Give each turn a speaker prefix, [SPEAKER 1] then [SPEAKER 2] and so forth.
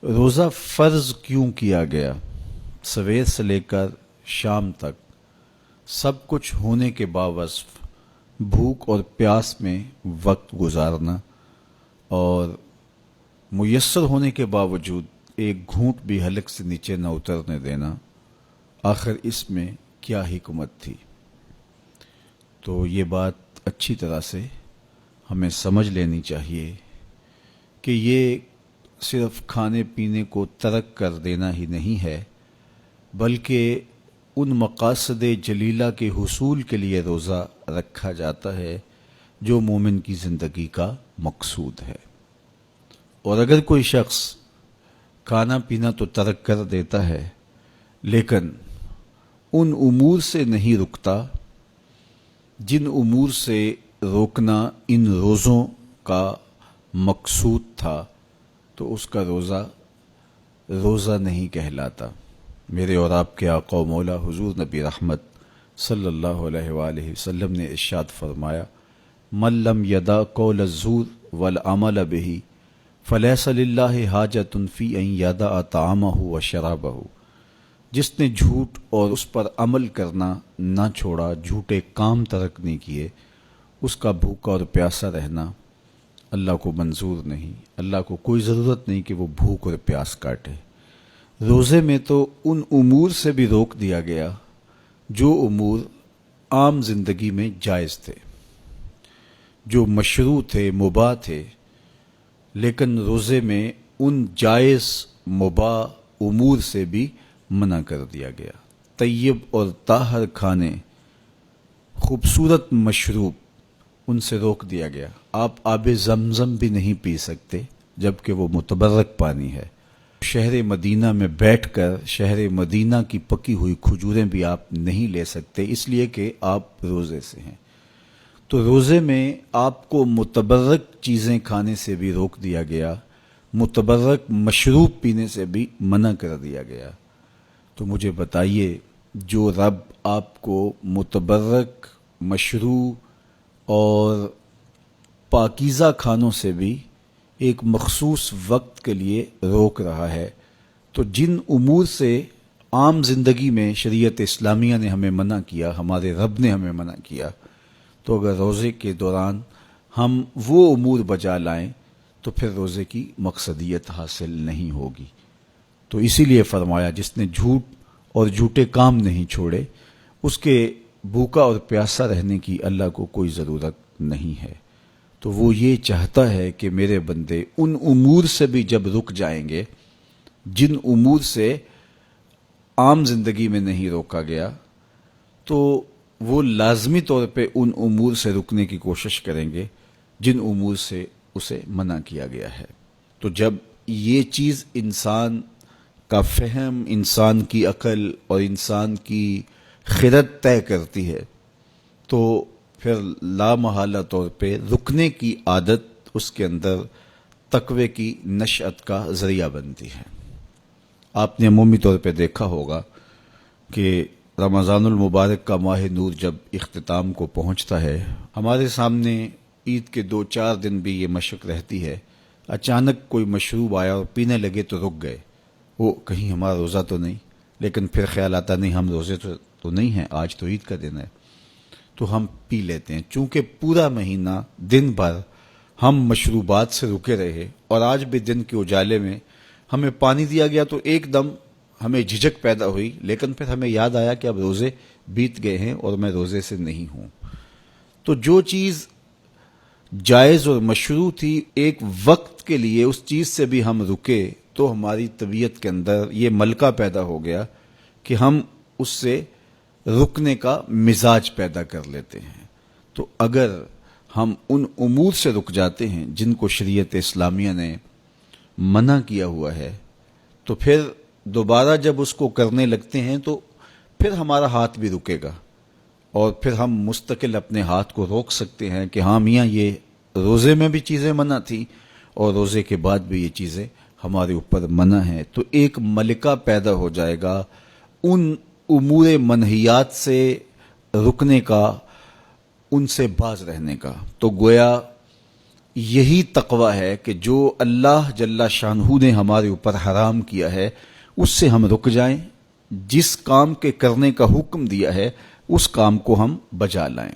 [SPEAKER 1] روزہ فرض کیوں کیا گیا؟ سویر سے لے کر شام تک سب کچھ ہونے کے باوصف بھوک اور پیاس میں وقت گزارنا اور میسر ہونے کے باوجود ایک گھونٹ بھی حلق سے نیچے نہ اترنے دینا، آخر اس میں کیا حکمت تھی؟ تو یہ بات اچھی طرح سے ہمیں سمجھ لینی چاہیے کہ یہ صرف کھانے پینے کو ترک کر دینا ہی نہیں ہے، بلکہ ان مقاصد جلیلہ کے حصول کے لیے روزہ رکھا جاتا ہے جو مومن کی زندگی کا مقصود ہے۔ اور اگر کوئی شخص کھانا پینا تو ترک کر دیتا ہے لیکن ان امور سے نہیں رکتا جن امور سے روکنا ان روزوں کا مقصود تھا، تو اس کا روزہ روزہ نہیں کہلاتا۔ میرے اور آپ کے آقا و مولا حضور نبی رحمت صلی اللہ علیہ وآلہ وسلم نے ارشاد فرمایا، من لم یدع قول الزور والعمل به فلیس للہ حاجۃ فی ان یدع طعامہ وشرابہ۔ جس نے جھوٹ اور اس پر عمل کرنا نہ چھوڑا، جھوٹے کام ترک نہیں کیے، اس کا بھوکا اور پیاسا رہنا اللہ کو منظور نہیں۔ اللہ کو کوئی ضرورت نہیں کہ وہ بھوک اور پیاس کاٹے۔ روزے میں تو ان امور سے بھی روک دیا گیا جو امور عام زندگی میں جائز تھے، جو مشروع تھے، مباح تھے، لیکن روزے میں ان جائز مباح امور سے بھی منع کر دیا گیا۔ طیب اور طاہر کھانے، خوبصورت مشروب، ان سے روک دیا گیا۔ آپ آب زمزم بھی نہیں پی سکتے جبکہ وہ متبرک پانی ہے۔ شہر مدینہ میں بیٹھ کر شہر مدینہ کی پکی ہوئی کھجوریں بھی آپ نہیں لے سکتے، اس لیے کہ آپ روزے سے ہیں۔ تو روزے میں آپ کو متبرک چیزیں کھانے سے بھی روک دیا گیا، متبرک مشروب پینے سے بھی منع کر دیا گیا۔ تو مجھے بتائیے، جو رب آپ کو متبرک، مشروع اور پاکیزہ کھانوں سے بھی ایک مخصوص وقت کے لیے روک رہا ہے، تو جن امور سے عام زندگی میں شریعت اسلامیہ نے ہمیں منع کیا، ہمارے رب نے ہمیں منع کیا، تو اگر روزے کے دوران ہم وہ امور بجا لائیں تو پھر روزے کی مقصدیت حاصل نہیں ہوگی۔ تو اسی لیے فرمایا، جس نے جھوٹ اور جھوٹے کام نہیں چھوڑے، اس کے بھوکا اور پیاسا رہنے کی اللہ کو کوئی ضرورت نہیں ہے۔ تو وہ یہ چاہتا ہے کہ میرے بندے ان امور سے بھی جب رک جائیں گے جن امور سے عام زندگی میں نہیں روکا گیا، تو وہ لازمی طور پہ ان امور سے رکنے کی کوشش کریں گے جن امور سے اسے منع کیا گیا ہے۔ تو جب یہ چیز انسان کا فہم، انسان کی عقل اور انسان کی خرد طے کرتی ہے، تو پھر لامحالہ طور پہ رکنے کی عادت اس کے اندر تقوی کی نشأت کا ذریعہ بنتی ہے۔ آپ نے عمومی طور پہ دیکھا ہوگا کہ رمضان المبارک کا ماہ نور جب اختتام کو پہنچتا ہے، ہمارے سامنے عید کے 2-4 دن بھی یہ مشق رہتی ہے، اچانک کوئی مشروب آیا اور پینے لگے تو رک گئے، وہ کہیں ہمارا روزہ تو نہیں، لیکن پھر خیال آتا نہیں ہم روزے تو نہیں ہیں، آج تو عید کا دن ہے، تو ہم پی لیتے ہیں۔ چونکہ پورا مہینہ دن بھر ہم مشروبات سے رکے رہے اور آج بھی دن کے اجالے میں ہمیں پانی دیا گیا تو ایک دم ہمیں جھجک پیدا ہوئی، لیکن پھر ہمیں یاد آیا کہ اب روزے بیت گئے ہیں اور میں روزے سے نہیں ہوں۔ تو جو چیز جائز اور مشروع تھی، ایک وقت کے لیے اس چیز سے بھی ہم رکے تو ہماری طبیعت کے اندر یہ ملکہ پیدا ہو گیا کہ ہم اس سے رکنے کا مزاج پیدا کر لیتے ہیں۔ تو اگر ہم ان امور سے رک جاتے ہیں جن کو شریعت اسلامیہ نے منع کیا ہوا ہے، تو پھر دوبارہ جب اس کو کرنے لگتے ہیں تو پھر ہمارا ہاتھ بھی رکے گا، اور پھر ہم مستقل اپنے ہاتھ کو روک سکتے ہیں کہ ہاں میاں، یہ روزے میں بھی چیزیں منع تھیں اور روزے کے بعد بھی یہ چیزیں ہمارے اوپر منع ہیں۔ تو ایک ملکہ پیدا ہو جائے گا ان امور منہیات سے رکنے کا، ان سے باز رہنے کا۔ تو گویا یہی تقوی ہے کہ جو اللہ جل شانہ نے ہمارے اوپر حرام کیا ہے اس سے ہم رک جائیں، جس کام کے کرنے کا حکم دیا ہے اس کام کو ہم بجا لائیں۔